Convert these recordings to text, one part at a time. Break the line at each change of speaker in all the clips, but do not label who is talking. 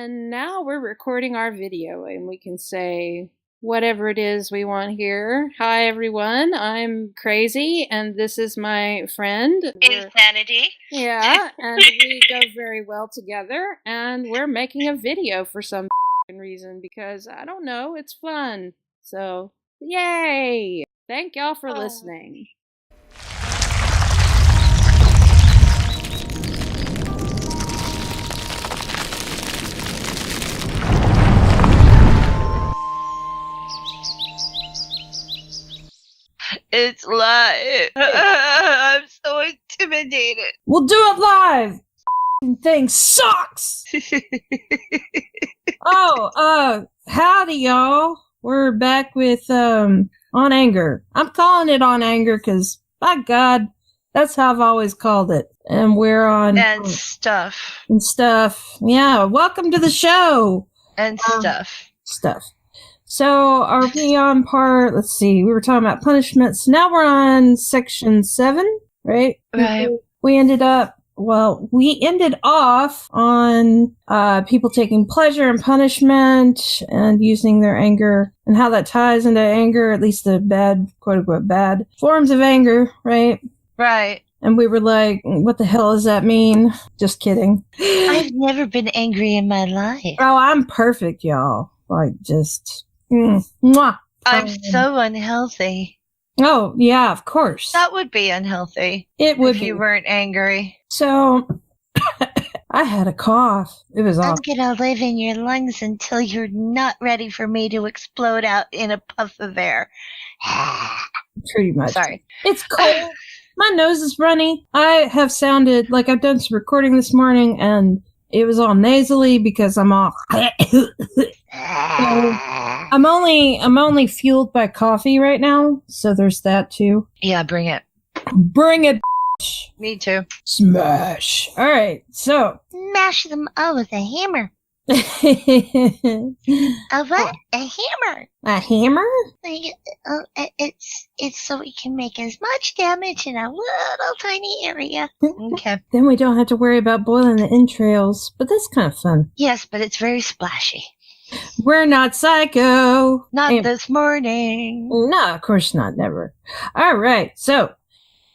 And now we're recording our video and we can say whatever it is we want here. Hi, everyone. I'm Crazy, and this is my friend.
Insanity.
Yeah, and we go very well together, and we're making a video for some reason because, I don't know, it's fun. So, yay! Thank y'all for listening.
It's live. I'm so intimidated.
We'll do it live. Thing sucks. Howdy, y'all. We're back with On Anger. I'm calling it On Anger because, by God, that's how I've always called it. And we're on
and stuff.
And stuff. Yeah. Welcome to the show.
And stuff.
So, are we on part? Let's see. We were talking about punishments. Now we're on section 7, right?
Right.
We ended off on people taking pleasure in punishment and using their anger and how that ties into anger, at least the bad, quote-unquote, bad forms of anger, right?
Right.
And we were like, what the hell does that mean? Just kidding.
I've never been angry in my life.
Oh, I'm perfect, y'all. Like, just... Mwah.
I'm so unhealthy.
Oh, yeah, of course.
That would be unhealthy.
It would
if
be.
you weren't angry.
So, I had a cough. It was awful.
I'm gonna live in your lungs until you're not ready for me to explode out in a puff of air.
Pretty much.
Sorry.
It's cold. My nose is runny. I have sounded like I've done some recording this morning, and it was all nasally because I'm all... I'm only fueled by coffee right now, so there's that too.
Yeah, bring it.
Bring it.
Me too.
Smash. All right, so
smash them all with a hammer. A what? A hammer.
A hammer?
It's so we can make as much damage in a little tiny area. Okay.
Then we don't have to worry about boiling the entrails, but that's kind of fun.
Yes, but it's very splashy.
We're not psycho.
Not this morning.
No, of course not. Never. All right. So,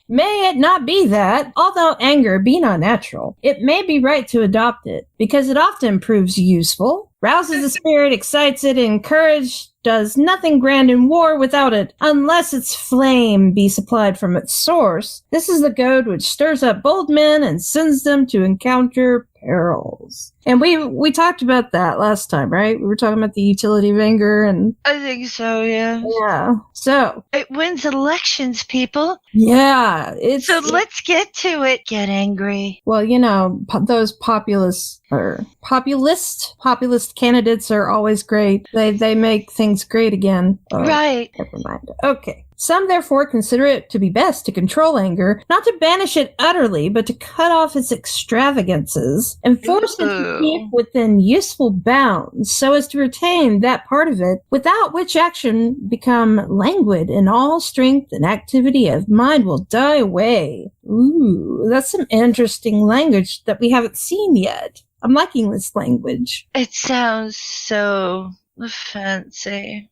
may it not be that, although anger be not natural, it may be right to adopt it, because it often proves useful, rouses the spirit, excites it, and courage does nothing grand in war without it, unless its flame be supplied from its source. This is the goad which stirs up bold men and sends them to encounter perils. And we talked about that last time, right? We were talking about the utility of anger and...
I think so, yeah.
Yeah. So...
it wins elections, people.
Yeah.
So let's get to it. Get angry.
Well, you know, those populist candidates are always great. They make things great again. Oh,
right.
Never mind. Okay. Some therefore consider it to be best to control anger, not to banish it utterly, but to cut off its extravagances and force it to keep within useful bounds, so as to retain that part of it, without which action become languid, and all strength and activity of mind will die away. Ooh, that's some interesting language that we haven't seen yet. I'm liking this language.
It sounds so... fancy.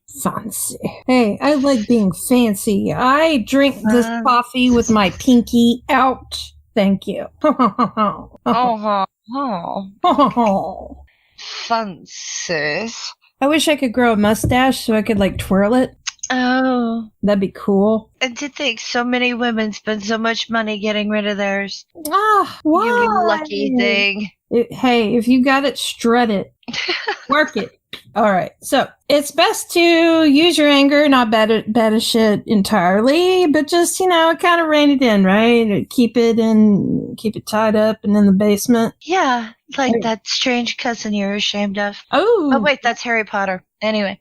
Hey, I like being fancy. I drink this coffee with my pinky out. Thank you.
Fancy.
I wish I could grow a mustache so I could, like, twirl it.
Oh.
That'd be cool.
And to think so many women spend so much money getting rid of theirs.
Ah, why?
You lucky thing.
Hey, if you got it, strut it. Work it. All right, so it's best to use your anger, not banish it entirely, but just, you know, kind of rein it in, right? Keep it tied up and in the basement.
Yeah, like that strange cousin you're ashamed of.
Oh,
wait, that's Harry Potter. Anyway.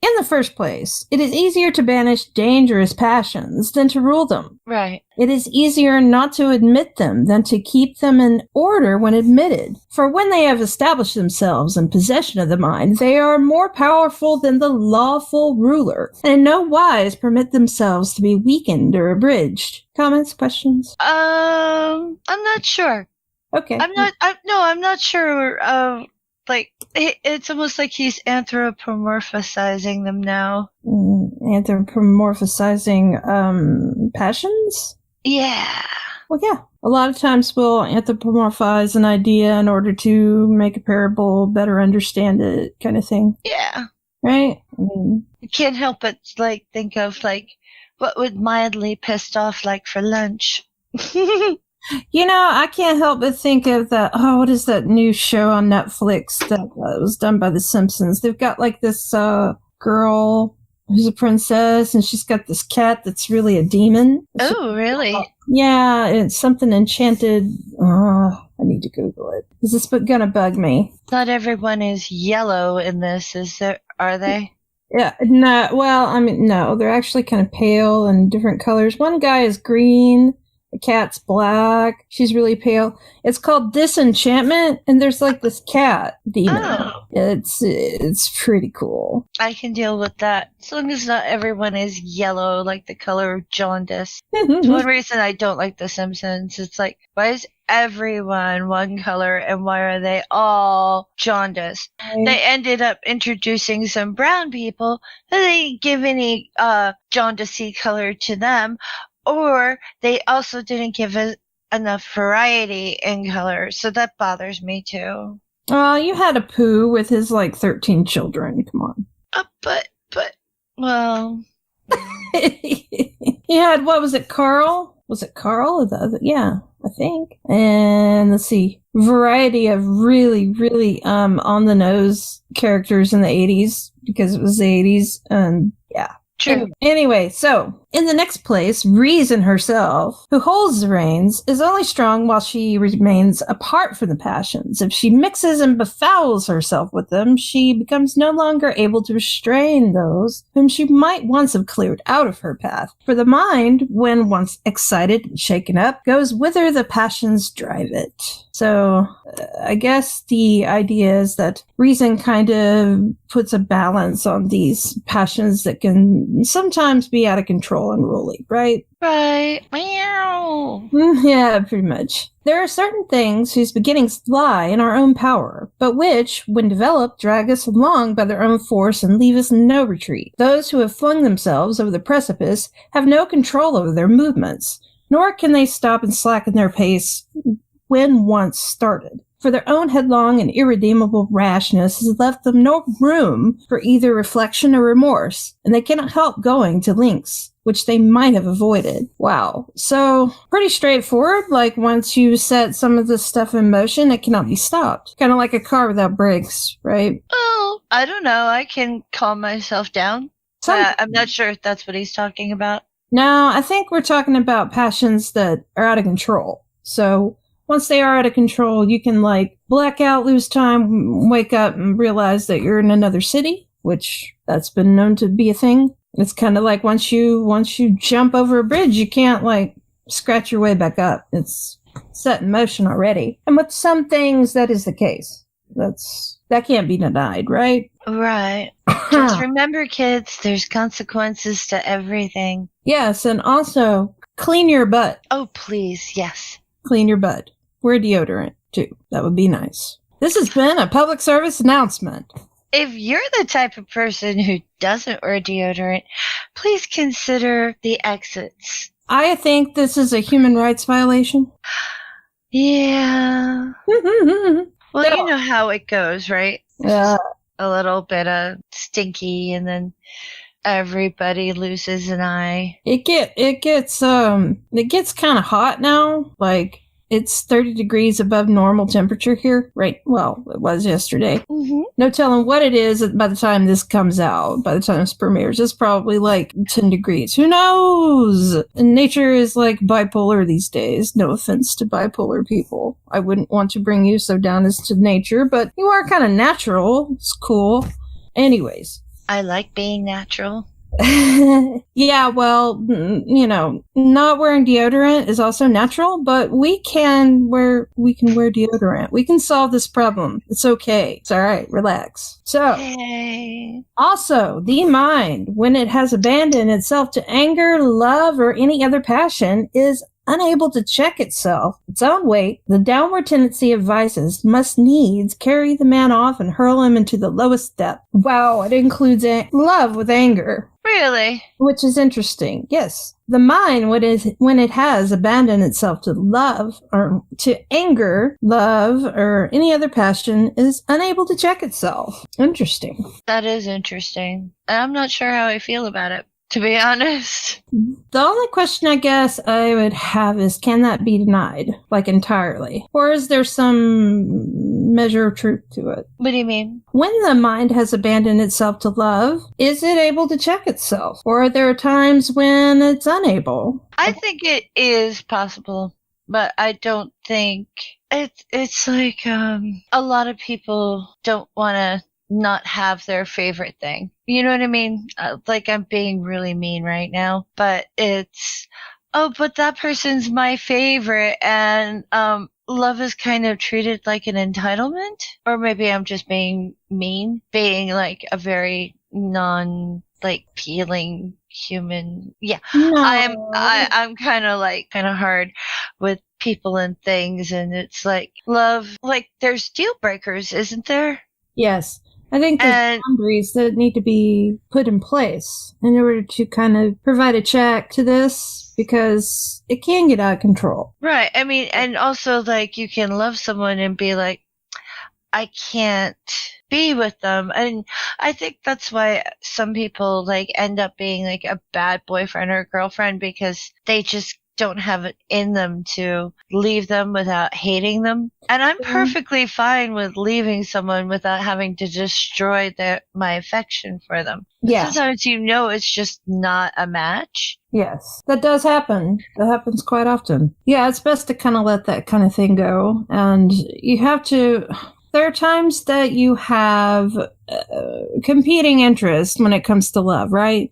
In the first place, it is easier to banish dangerous passions than to rule them.
Right.
It is easier not to admit them than to keep them in order when admitted. For when they have established themselves in possession of the mind, they are more powerful than the lawful ruler, and in no wise permit themselves to be weakened or abridged. Comments, questions?
I'm not sure.
Okay.
I'm not sure Like, it's almost like he's anthropomorphizing them now.
Anthropomorphizing passions?
Yeah.
Well, yeah. A lot of times we'll anthropomorphize an idea in order to make a parable better understand it, kind of thing.
Yeah.
Right? I mean,
You can't help but, like, think of, like, what would mildly pissed off like for lunch?
you know, I can't help but think of that. Oh, what is that new show on Netflix that was done by The Simpsons? They've got like this girl who's a princess, and she's got this cat that's really a demon.
Oh, really?
Yeah, it's something enchanted. I need to Google it. Is this gonna bug me?
Not everyone is yellow in this, are they?
Yeah, no, well, I mean, no, they're actually kind of pale and different colors. One guy is green, the cat's black, she's really pale. It's called Disenchantment, and there's like this cat demon.
Oh.
It's pretty cool.
I can deal with that, as long as not everyone is yellow, like the color of jaundice. It's one reason I don't like The Simpsons. It's like, why is everyone one color, and why are they all jaundice? They ended up introducing some brown people, and they didn't give any jaundicey color to them, or they also didn't give enough variety in color, so that bothers me too.
You had a Pooh with his like 13 children. Come on.
Well.
He had, what was it, Carl? Was it Carl? Or the other? Yeah, I think. And let's see, variety of really, really on the nose characters in the 80s, because it was the 80s, and yeah.
True.
Anyway, so in the next place, Reason herself, who holds the reins, is only strong while she remains apart from the passions. If she mixes and befouls herself with them, she becomes no longer able to restrain those whom she might once have cleared out of her path. For the mind, when once excited and shaken up, goes whither the passions drive it. So, I guess the idea is that reason kind of puts a balance on these passions that can sometimes be out of control and unruly, right?
Right. Meow.
Yeah, pretty much. There are certain things whose beginnings lie in our own power, but which, when developed, drag us along by their own force and leave us no retreat. Those who have flung themselves over the precipice have no control over their movements, nor can they stop and slacken their pace when once started. For their own headlong and irredeemable rashness has left them no room for either reflection or remorse, and they cannot help going to lengths which they might have avoided. Wow. So, pretty straightforward. Like, once you set some of this stuff in motion, it cannot be stopped. Kind of like a car without brakes, right?
Oh, I don't know. I can calm myself down. I'm not sure if that's what he's talking about.
No, I think we're talking about passions that are out of control. So, once they are out of control, you can, like, black out, lose time, wake up, and realize that you're in another city, which that's been known to be a thing. It's kind of like once you jump over a bridge, you can't, like, scratch your way back up. It's set in motion already. And with some things, that is the case. That can't be denied, right?
Right. Just remember, kids, there's consequences to everything.
Yes, and also, clean your butt.
Oh, please, yes.
Clean your butt. Wear deodorant, too. That would be nice. This has been a public service announcement.
If you're the type of person who doesn't wear deodorant, please consider the exits.
I think this is a human rights violation.
Yeah. Well, you know how it goes, right?
Yeah.
A little bit of stinky, and then everybody loses an eye.
It gets kind of hot now. Like, it's 30 degrees above normal temperature here. Right. Well, it was yesterday.
Mm-hmm.
No telling what it is by the time this comes out. By the time this premieres, it's probably like 10 degrees. Who knows? And nature is like bipolar these days. No offense to bipolar people. I wouldn't want to bring you so down as to nature, but you are kind of natural. It's cool. Anyways.
I like being natural.
Yeah, well, you know, not wearing deodorant is also natural, but we can wear deodorant. We can solve this problem. It's okay. It's all right. Relax. So,
Yay.
Also, the mind, when it has abandoned itself to anger, love, or any other passion, is unable to check itself, its own weight, the downward tendency of vices must needs carry the man off and hurl him into the lowest depth. Wow, it includes love with anger.
Really?
Which is interesting. Yes. The mind, when it has abandoned itself to love or to anger, love, or any other passion, is unable to check itself. Interesting.
That is interesting. And I'm not sure how I feel about it, to be honest.
The only question I guess I would have is, can that be denied, like entirely? Or is there some measure of truth to it?
What do you mean?
When the mind has abandoned itself to love, is it able to check itself? Or are there times when it's unable?
I think it is possible, but I don't think it's like a lot of people don't want to not have their favorite thing. You know what I mean? Like, I'm being really mean right now, but it's, oh, but that person's my favorite, and love is kind of treated like an entitlement. Or maybe I'm just being mean, being like a very feeling human. Yeah.
No.
I'm kind of hard with people and things, and it's like love, like there's deal breakers, isn't there?
Yes. I think there's boundaries that need to be put in place in order to kind of provide a check to this, because it can get out of control.
Right. I mean, and also, like, you can love someone and be like, I can't be with them. And I think that's why some people, like, end up being, like, a bad boyfriend or girlfriend, because they just don't have it in them to leave them without hating them. And I'm perfectly fine with leaving someone without having to destroy my affection for them.
Yeah.
Sometimes it's just not a match.
Yes, that does happen. That happens quite often. Yeah, it's best to kind of let that kind of thing go. And you have to... There are times that you have competing interests when it comes to love, right?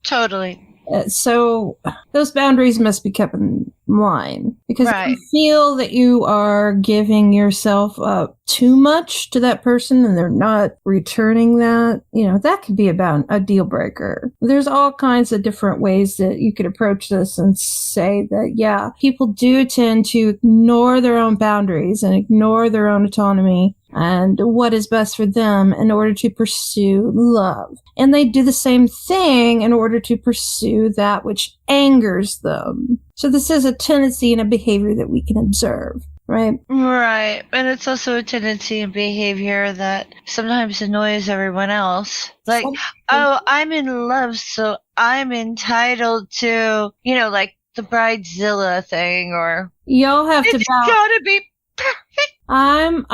Totally.
So those boundaries must be kept in line, because
right.
if you feel that you are giving yourself up too much to that person and they're not returning that, that could be about a deal breaker. There's all kinds of different ways that you could approach this and say that, yeah, people do tend to ignore their own boundaries and ignore their own autonomy and what is best for them in order to pursue love. And they do the same thing in order to pursue that which angers them. So this is a tendency and a behavior that we can observe, right?
Right. And it's also a tendency and behavior that sometimes annoys everyone else. Like, oh, I'm in love, so I'm entitled to, like the bridezilla thing, or
y'all have
it's gotta be perfect.
I'm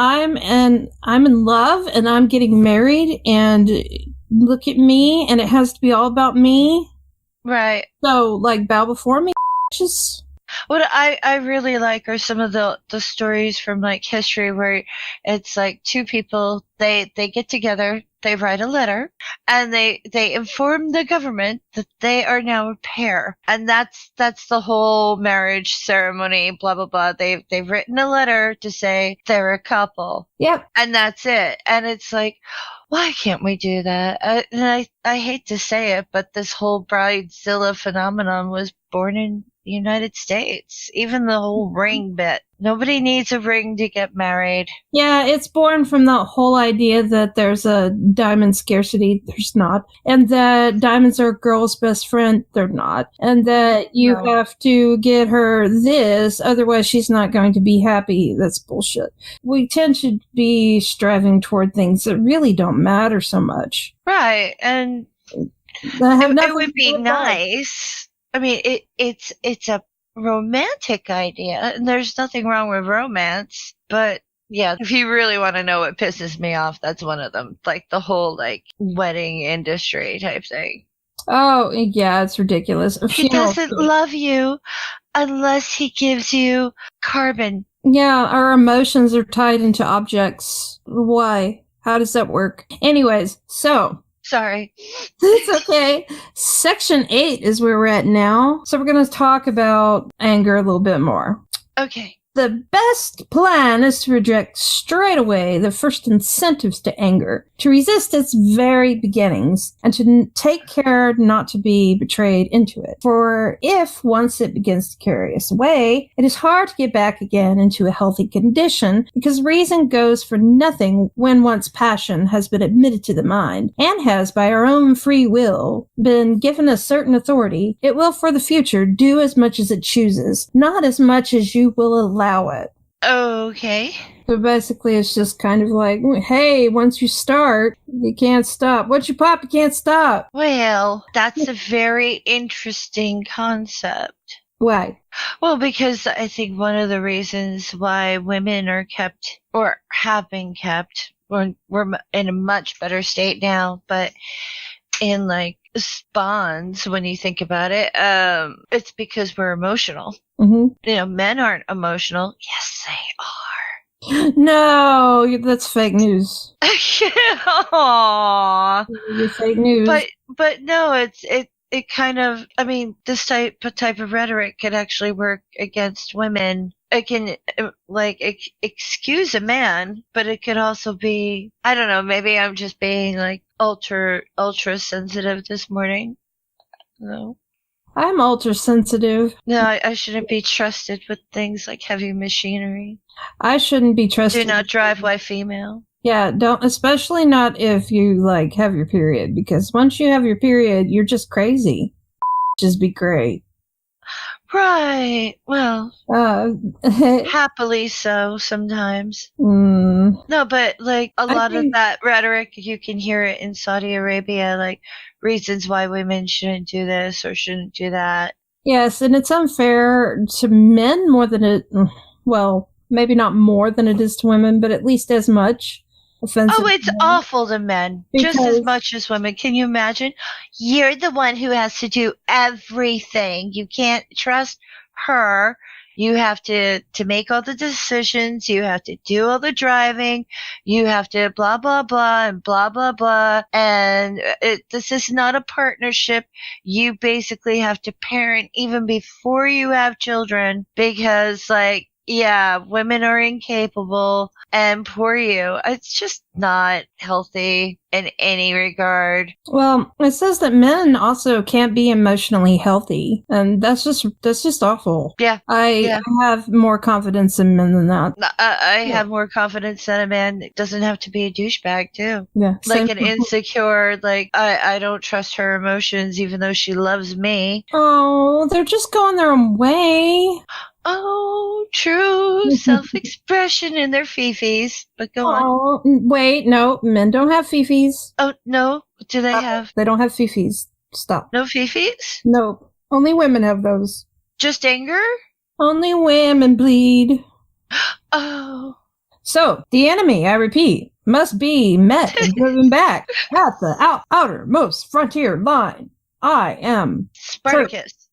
in love and I'm getting married and look at me and it has to be all about me.
Right.
So, like, bow before me, just...
What I really like are some of the stories from, like, history where it's like two people, they get together, they write a letter, and they inform the government that they are now a pair. And that's the whole marriage ceremony, blah, blah, blah. They've written a letter to say they're a couple.
Yep.
And that's it. And it's like, why can't we do that? And I hate to say it, but this whole bridezilla phenomenon was born in the United States. Even the whole ring bit. Nobody needs a ring to get married.
Yeah, it's born from the whole idea that there's a diamond scarcity. There's not. And that diamonds are a girl's best friend. They're not. And that you have to get her this, otherwise she's not going to be happy. That's bullshit. We tend to be striving toward things that really don't matter so much.
Right. And it would be nice. I mean, it's a romantic idea, and there's nothing wrong with romance, but yeah, if you really want to know what pisses me off, that's one of them. Like the whole, like, wedding industry type thing.
Oh, yeah, it's ridiculous.
He doesn't love you unless he gives you carbon.
Yeah, our emotions are tied into objects. Why? How does that work? Anyways, so...
Sorry.
It's okay. Section 8 is where we're at now. So we're going to talk about anger a little bit more.
Okay.
The best plan is to reject straight away the first incentives to anger, to resist its very beginnings, and to take care not to be betrayed into it. For if once it begins to carry us away, it is hard to get back again into a healthy condition, because reason goes for nothing when once passion has been admitted to the mind, and has, by our own free will, been given a certain authority. It will for the future do as much as it chooses, not as much as you will allow it.
Okay.
So basically it's just kind of like, hey, once you start, you can't stop. Once you pop, you can't stop.
Well, that's a very interesting concept.
Why?
Well, because I think one of the reasons why women are kept, or have been kept, we're in a much better state now, but in like bonds, when you think about it, it's because we're emotional.
Mm-hmm.
You know, men aren't emotional. Yes, they are.
No, that's fake news.
Aww.
You're fake news.
But no, it kind of, I mean, this type of rhetoric could actually work against women. It can, excuse a man, but it could also be, I don't know, maybe I'm just being, like, ultra sensitive this morning. No.
I'm ultra sensitive.
No, I shouldn't be trusted with things like heavy machinery.
I shouldn't be trusted.
Do not drive while female.
Yeah, don't, especially not if you, like, have your period, because once you have your period, you're just crazy. Just be great.
Right. Well, happily so sometimes. No, but like a lot of that rhetoric, you can hear it in Saudi Arabia, like reasons why women shouldn't do this or shouldn't do that.
Yes, and it's unfair to men more than it, well, maybe not more than it is to women, but at least as much.
Oh, it's awful to men, just as much as women. Can you imagine? You're the one who has to do everything. You can't trust her. You have to make all the decisions. You have to do all the driving. You have to blah, blah, blah, and blah, blah, blah. And this is not a partnership. You basically have to parent even before you have children, because, like, yeah, women are incapable, and poor you. It's just not healthy in any regard.
Well, it says that men also can't be emotionally healthy, and that's just awful.
Yeah.
I have more confidence in men than that.
I have more confidence that a man doesn't have to be a douchebag too.
Yeah.
Like an insecure, like, I don't trust her emotions even though she loves me.
Oh, they're just going their own way.
Oh, true. Self-expression in their fifis. But go on.
Wait, no, men don't have fifis.
Oh, no? What do they have?
They don't have fifis. Stop.
No fifis?
No. Only women have those.
Just anger?
Only women bleed.
Oh.
So, the enemy, I repeat, must be met and driven back at the outermost frontier line. I am
Spartacus.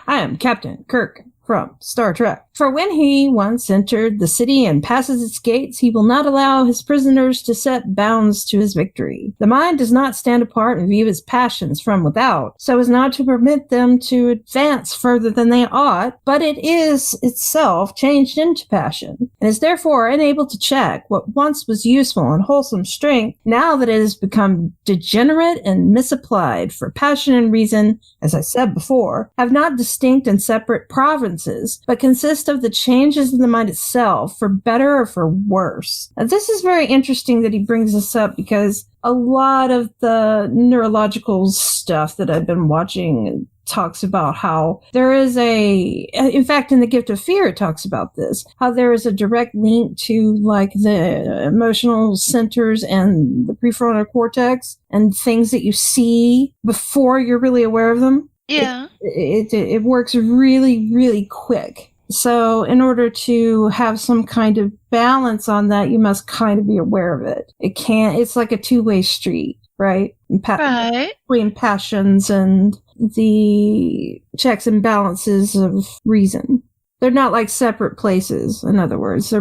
I am Captain Kirk from Star Trek. For when he once entered the city and passes its gates, he will not allow his prisoners to set bounds to his victory. The mind does not stand apart and view his passions from without, so as not to permit them to advance further than they ought, but it is itself changed into passion, and is therefore unable to check what once was useful and wholesome strength, now that it has become degenerate and misapplied. For passion and reason, as I said before, have not distinct and separate provinces, but consist of the changes in the mind itself, for better or for worse. Now, this is very interesting that he brings this up, because a lot of the neurological stuff that I've been watching talks about how there is in fact, in The Gift of Fear, it talks about this, how there is a direct link to, like, the emotional centers and the prefrontal cortex and things that you see before you're really aware of them.
Yeah.
It works really, really quick. So in order to have some kind of balance on that, you must kind of be aware of it. It's like a two-way street, right?
Right.
Between passions and the checks and balances of reason. They're not like separate places, in other words. They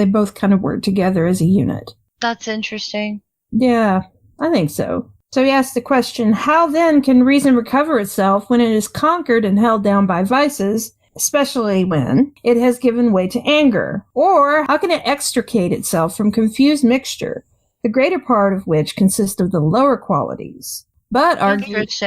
both kind of work together as a unit.
That's interesting.
Yeah, I think so. So he asked the question, how then can reason recover itself when it is conquered and held down by vices, especially when it has given way to anger? Or how can it extricate itself from confused mixture, the greater part of which consists of the lower qualities? But argues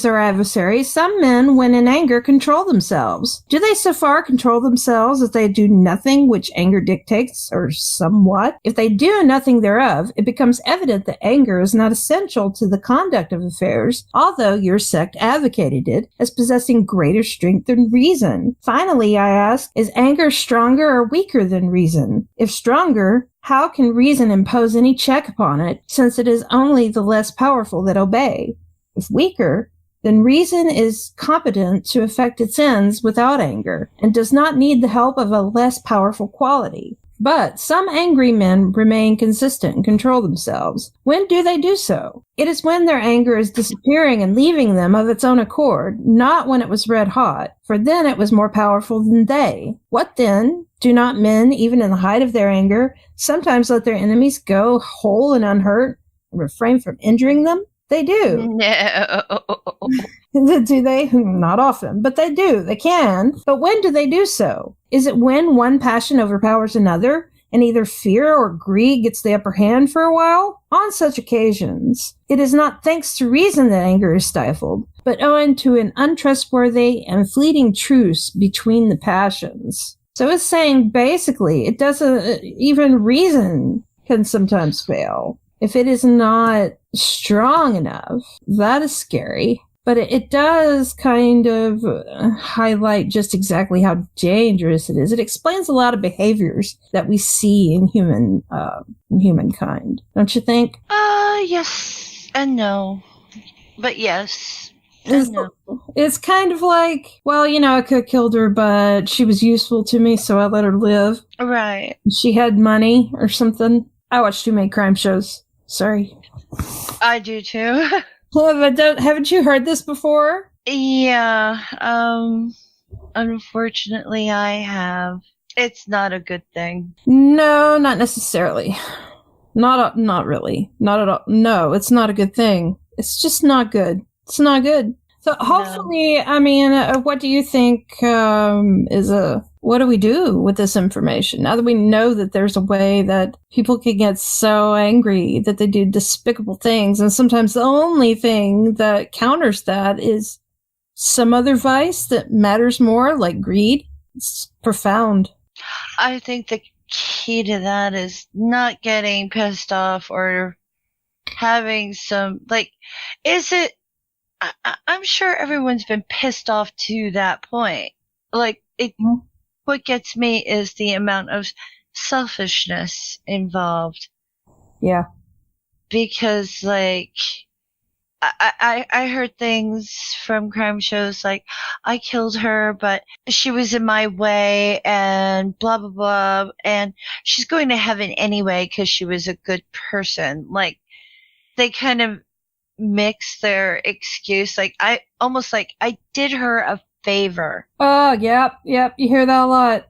our adversary, some men, when in anger, control themselves. Do they so far control themselves that they do nothing which anger dictates, or somewhat? If they do nothing thereof, it becomes evident that anger is not essential to the conduct of affairs, although your sect advocated it as possessing greater strength than reason. Finally, I ask, is anger stronger or weaker than reason? If stronger, how can reason impose any check upon it, since it is only the less powerful that obey? If weaker, then reason is competent to effect its ends without anger, and does not need the help of a less powerful quality. But some angry men remain consistent and control themselves. When do they do so? It is when their anger is disappearing and leaving them of its own accord, not when it was red hot, for then it was more powerful than they. What then? Do not men, even in the height of their anger, sometimes let their enemies go whole and unhurt and refrain from injuring them? They do.
No.
Do they? Not often, but they do. They can. But when do they do so? Is it when one passion overpowers another, and either fear or greed gets the upper hand for a while? On such occasions, it is not thanks to reason that anger is stifled, but owing to an untrustworthy and fleeting truce between the passions. So it's saying basically it doesn't, even reason can sometimes fail if it is not strong enough. That is scary. But it does kind of highlight just exactly how dangerous it is. It explains a lot of behaviors that we see in humankind. Don't you think?
Yes and no. But yes. And no.
It's kind of like, well, I could have killed her, but she was useful to me, so I let her live.
Right.
She had money or something. I watch too many crime shows. Sorry.
I do too.
Haven't you heard this before?
Yeah. Unfortunately, I have. It's not a good thing.
No, not necessarily. Not really. Not at all. No, it's not a good thing. It's just not good. It's not good. So hopefully, no. I mean, what do you think what do we do with this information? Now that we know that there's a way that people can get so angry that they do despicable things, and sometimes the only thing that counters that is some other vice that matters more, like greed. It's profound.
I think the key to that is not getting pissed off or having some, is it, I'm sure everyone's been pissed off to that point. What gets me is the amount of selfishness involved.
Yeah.
Because, I heard things from crime shows like, I killed her, but she was in my way, and blah, blah, blah, and she's going to heaven anyway because she was a good person. They kind of mix their excuse, I did her a favor.
Oh, yep, you hear that a lot.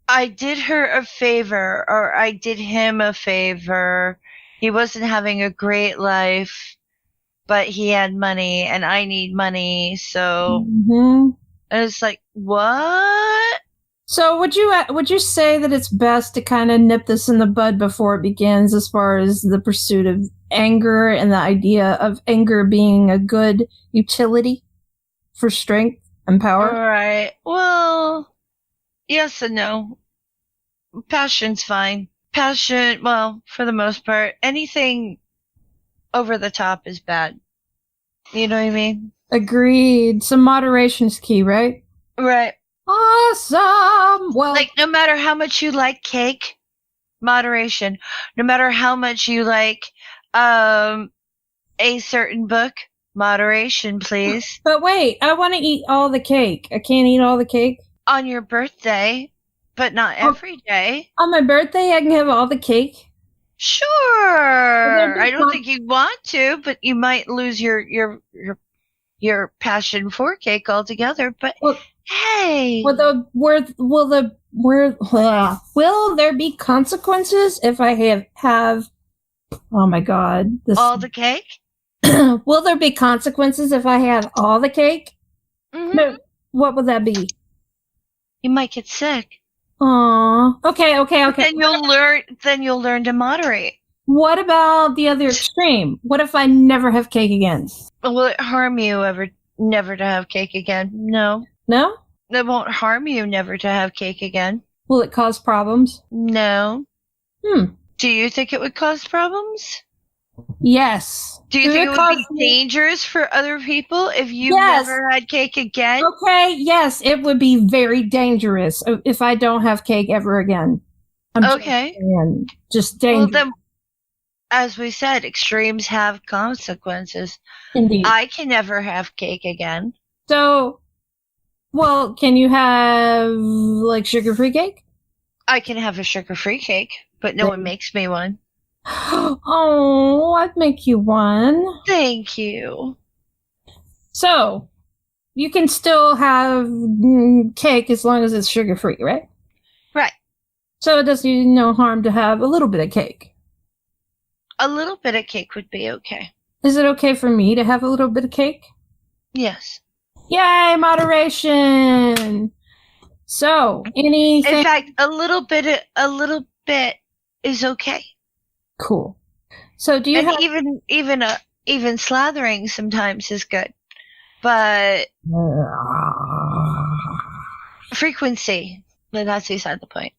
I did her a favor, or I did him a favor. He wasn't having a great life, but he had money, and I need money, so...
Mm-hmm.
And it's like, what?
So would you say that it's best to kind of nip this in the bud before it begins, as far as the pursuit of anger and the idea of anger being a good utility for strength and power?
Right. Well, yes and no. Passion's fine. Passion, well, for the most part, anything over the top is bad. You know what I mean? Agreed.
Some moderation's key, right?
Right.
Awesome. Well,
no matter how much you like cake, moderation. No matter how much you like a certain book, moderation, please.
But wait, I want to eat all the cake. I can't eat all the cake?
On your birthday, but not every day.
On my birthday, I can have all the cake?
Sure. I don't think you want to, but you might lose your passion for cake altogether. But hey, will there be consequences if I have? Oh my God! All the cake?
Will there be consequences if I have all the cake?
Mm-hmm.
What would that be?
You might get sick.
Aww. Okay.
Then you'll learn to moderate.
What about the other extreme? What if I never have cake again?
Will it harm you never to have cake again? No.
No?
It won't harm you never to have cake again.
Will it cause problems?
No. Do you think it would cause problems?
Yes.
Do you think it would be dangerous for other people if you never had cake again?
Okay, yes, it would be very dangerous if I don't have cake ever again. Just dangerous.
Well, then, as we said, extremes have consequences.
Indeed.
I can never have cake again.
So, well, can you have, like, sugar-free cake?
I can have a sugar-free cake, but no one makes me one.
Oh, I'd make you one.
Thank you.
So, you can still have cake as long as it's sugar-free, right?
Right.
So it does you no harm to have a little bit of cake.
A little bit of cake would be okay.
Is it okay for me to have a little bit of cake?
Yes.
Yay, moderation! So, anything...
In fact, a little bit is okay.
Cool. So, do you have...
even slathering sometimes is good. But frequency, that's beside the point.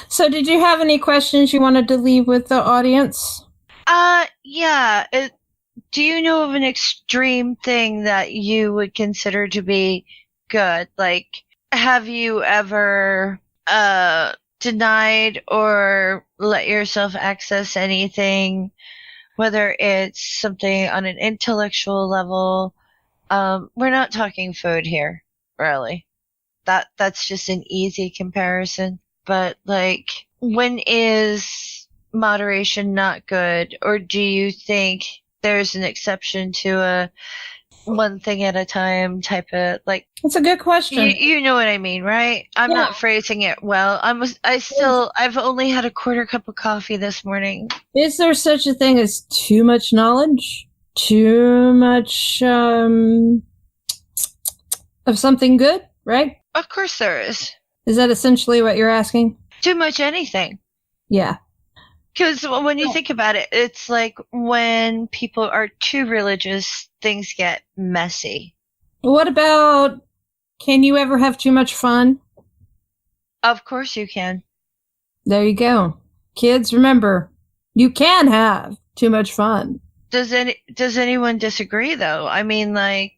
So, did you have any questions you wanted to leave with the audience?
Yeah. Do you know of an extreme thing that you would consider to be good? Like, have you ever denied or let yourself access anything, whether it's something on an intellectual level? We're not talking food here, really. That's just an easy comparison. But, like, when is moderation not good? Or do you think there's an exception to a one thing at a time type of, like...
That's a good question.
You know what I mean, right? I'm not phrasing it well. I've only had a quarter cup of coffee this morning.
Is there such a thing as too much knowledge? Too much, of something good, right?
Of course there is.
Is that essentially what you're asking?
Too much anything.
Yeah.
Because when you think about it, it's like when people are too religious, things get messy.
What about, can you ever have too much fun?
Of course you can.
There you go. Kids, remember, you can have too much fun.
Does anyone disagree, though? I mean, like,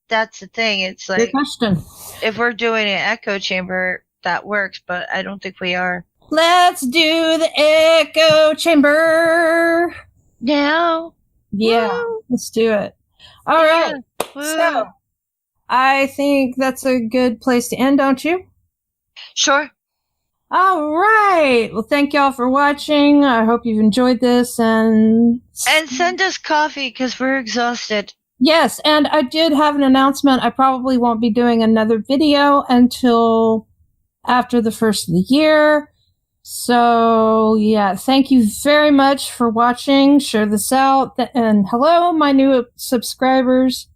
that's the thing. It's like,
good question.
If we're doing an echo chamber, that works, but I don't think we are.
Let's do the echo chamber
now.
Yeah, woo. Let's do it. All right. Woo. So, I think that's a good place to end, don't you?
Sure.
All right. Well, thank y'all for watching. I hope you've enjoyed this and
send us coffee because we're exhausted.
Yes, and I did have an announcement. I probably won't be doing another video until after the first of the year. So, yeah, thank you very much for watching. Share this out. And hello, my new subscribers.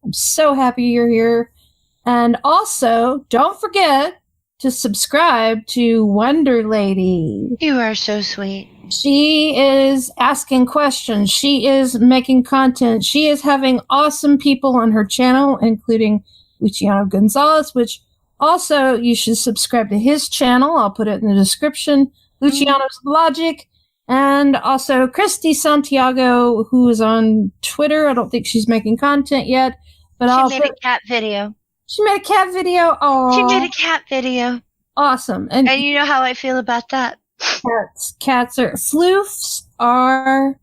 I'm so happy you're here. And also, don't forget to subscribe to Wonder Lady.
You are so sweet.
She is asking questions. She is making content. She is having awesome people on her channel, including Luciano Gonzalez, which also you should subscribe to his channel. I'll put it in the description. Luciano's Logic. And also Christy Santiago, who is on Twitter. I don't think she's making content yet. But
she made a cat video.
She made a cat video? Oh.
She made a cat video.
Awesome.
And you know how I feel about that.
Cats are... Floofs are...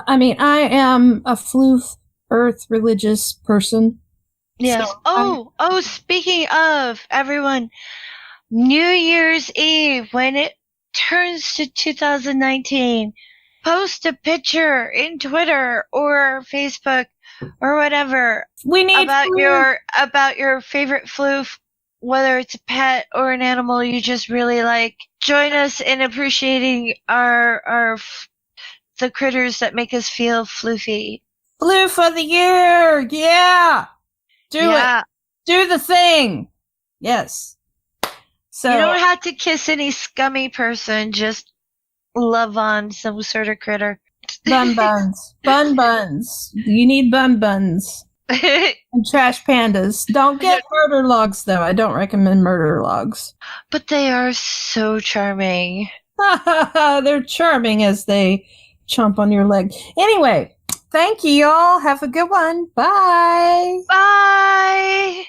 I mean, I am a floof earth religious person.
Yes. So speaking of, everyone, New Year's Eve, when it turns to 2019, post a picture in Twitter or Facebook or whatever about your favorite floof, whether it's a pet or an animal you just really like. Join us in appreciating the critters that make us feel floofy.
Floof of the year, yeah. Do it. Do the thing. Yes. So
You don't have to kiss any scummy person. Just love on some sort of critter.
bun buns. Bun buns. You need bun buns. And trash pandas. Don't get murder logs, though. I don't recommend murder logs.
But they are so charming.
They're charming as they chomp on your leg. Anyway, thank you, y'all. Have a good one. Bye.
Bye!